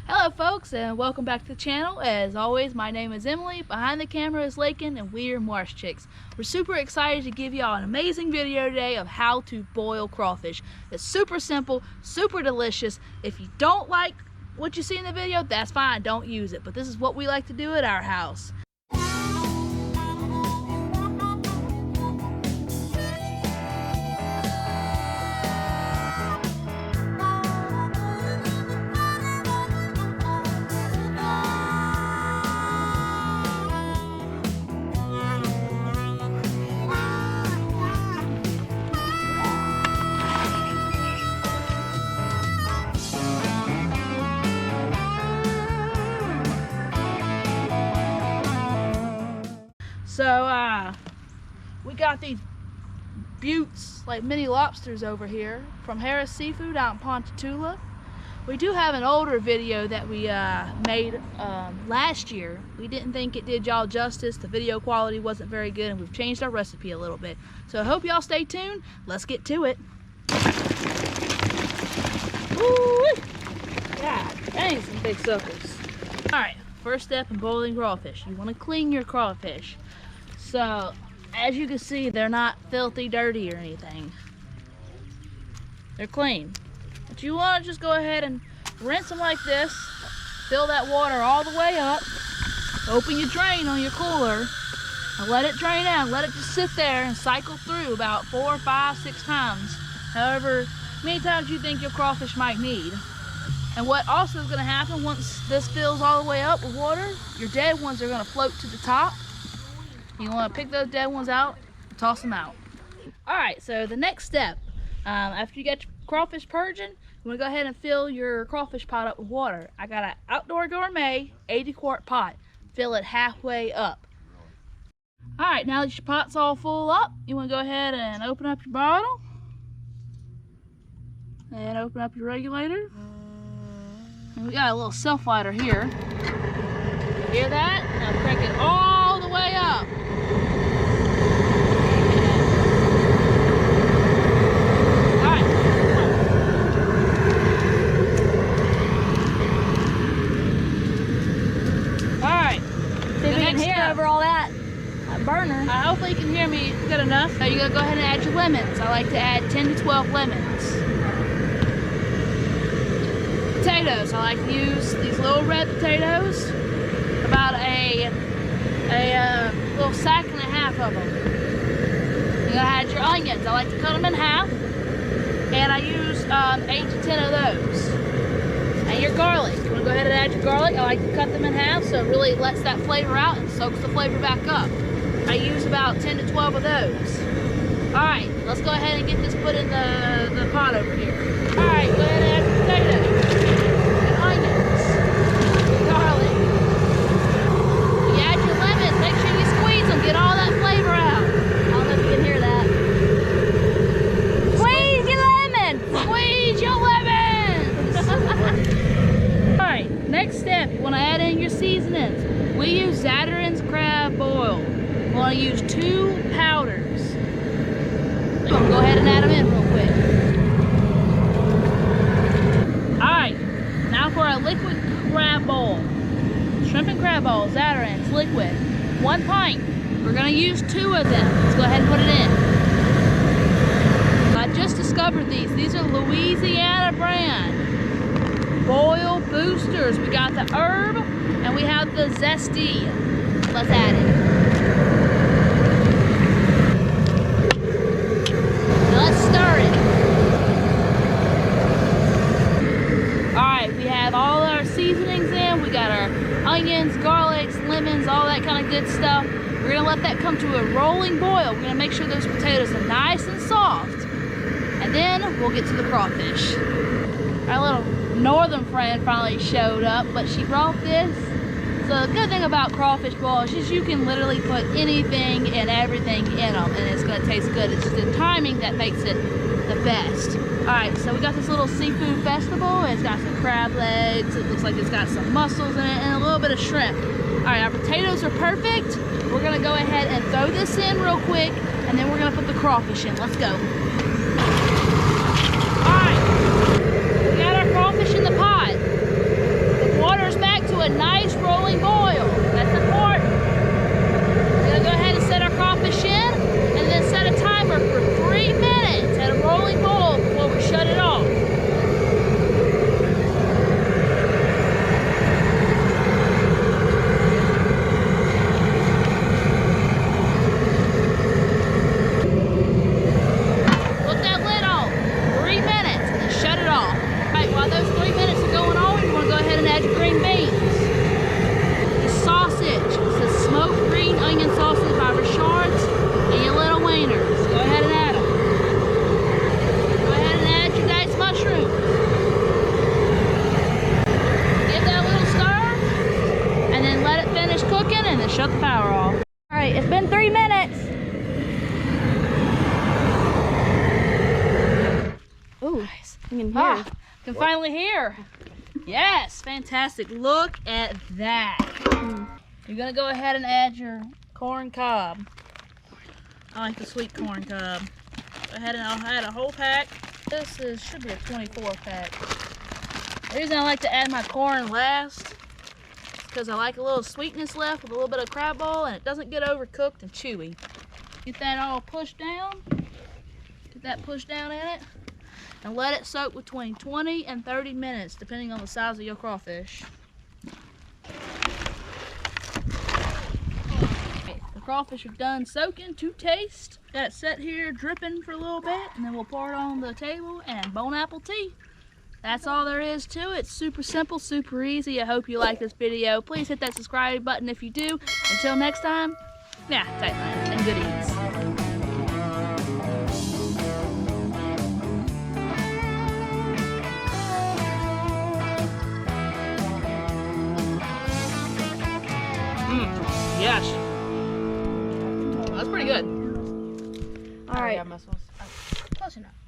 Hello folks, and welcome back to the channel. As always, my name is Emily, behind the camera is Lakin, and we're Marsh Chicks. We're super excited to give y'all an amazing video today of how to boil crawfish. It's super simple, super delicious. If you don't like what you see in the video, that's fine, don't use it. But this is what we like to do at our house. So we got these buttes, like mini lobsters over here from Harris Seafood out in Ponchatoula. We do have an older video that we made last year. We didn't think it did y'all justice. The video quality wasn't very good, and we've changed our recipe a little bit. So I hope y'all stay tuned. Let's get to it. Woo-wee! God dang, some big suckers. Alright, first step in boiling crawfish. You want to clean your crawfish. So, as you can see, they're not filthy, dirty, or anything. They're clean. But you want to just go ahead and rinse them like this. Fill that water all the way up. Open your drain on your cooler. And let it drain out. Let it just sit there and cycle through about 4, 5, 6 times. However many times you think your crawfish might need. And what also is going to happen once this fills all the way up with water, your dead ones are going to float to the top. You want to pick those dead ones out and toss them out. Alright, so the next step, after you get your crawfish purging, you want to go ahead and fill your crawfish pot up with water. I got an Outdoor Gourmet 80-quart pot. Fill it halfway up. Alright, now that your pot's all full up, you want to go ahead and open up your bottle. And open up your regulator. And we got a little self lighter here. Hear that? Now crank it all the way up. Over all that burner. Hopefully you can hear me good enough. Now you're going to go ahead and add your lemons. I like to add 10 to 12 lemons. Potatoes. I like to use these little red potatoes. About a little sack and a half of them. You're going to add your onions. I like to cut them in half. And I use 8 to 10 of those. And your garlic. You want to go ahead and add your garlic. I like to cut them in half so it really lets that flavor out and soaks the flavor back up. I use about 10 to 12 of those. Alright, let's go ahead and get this put in the pot over here. Alright, go ahead and add your potatoes, and onions, garlic. You add your lemons, make sure you squeeze them, get all that flavor out. I don't know if you can hear that. Squeeze your lemon! Squeeze your lemons! Alright, next step, you want to add in your seasonings. We use Zatarain's crab boil. We want to use 2 powders. Go ahead and add them in real quick. Alright, now for our liquid crab bowl. Shrimp and crab bowl, Zatarain's liquid. 1 pint. We're going to use 2 of them. Let's go ahead and put it in. I just discovered these. These are Louisiana brand boil boosters. We got the herb and we have the zesty. Let's add it. Now let's stir it. Alright, we have all our seasonings in. We got our onions, garlics, lemons, all that kind of good stuff. We're going to let that come to a rolling boil. We're going to make sure those potatoes are nice and soft. And then we'll get to the crawfish. Our little northern friend finally showed up, but she brought this. So the good thing about crawfish boils is you can literally put anything and everything in them and it's going to taste good. It's just the timing that makes it the best. Alright, so we got this little seafood festival. It's got some crab legs. It looks like it's got some mussels in it and a little bit of shrimp. Alright, our potatoes are perfect. We're going to go ahead and throw this in real quick and then we're going to put the crawfish in. Let's go. Alright, we got our crawfish in the pot. The shut the power off. All right, it's been 3 minutes. Ooh, nice. You can hear. Can finally hear. Yes, fantastic. Look at that. You're gonna go ahead and add your corn cob. I like the sweet corn cob. Go ahead and I'll add a whole pack. Should be a 24 pack. The reason I like to add my corn last is because I like a little sweetness left with a little bit of crab ball, and it doesn't get overcooked and chewy. Get that all pushed down. Get that pushed down in it. And let it soak between 20 and 30 minutes, depending on the size of your crawfish. Okay, the crawfish are done soaking to taste. Got it set here dripping for a little bit, and then we'll pour it on the table and bone apple tea. That's all there is to it. Super simple, super easy. I hope you like this video. Please hit that subscribe button if you do. Until next time, tight lines and good eats. Yes. That's pretty good. All right. Close enough.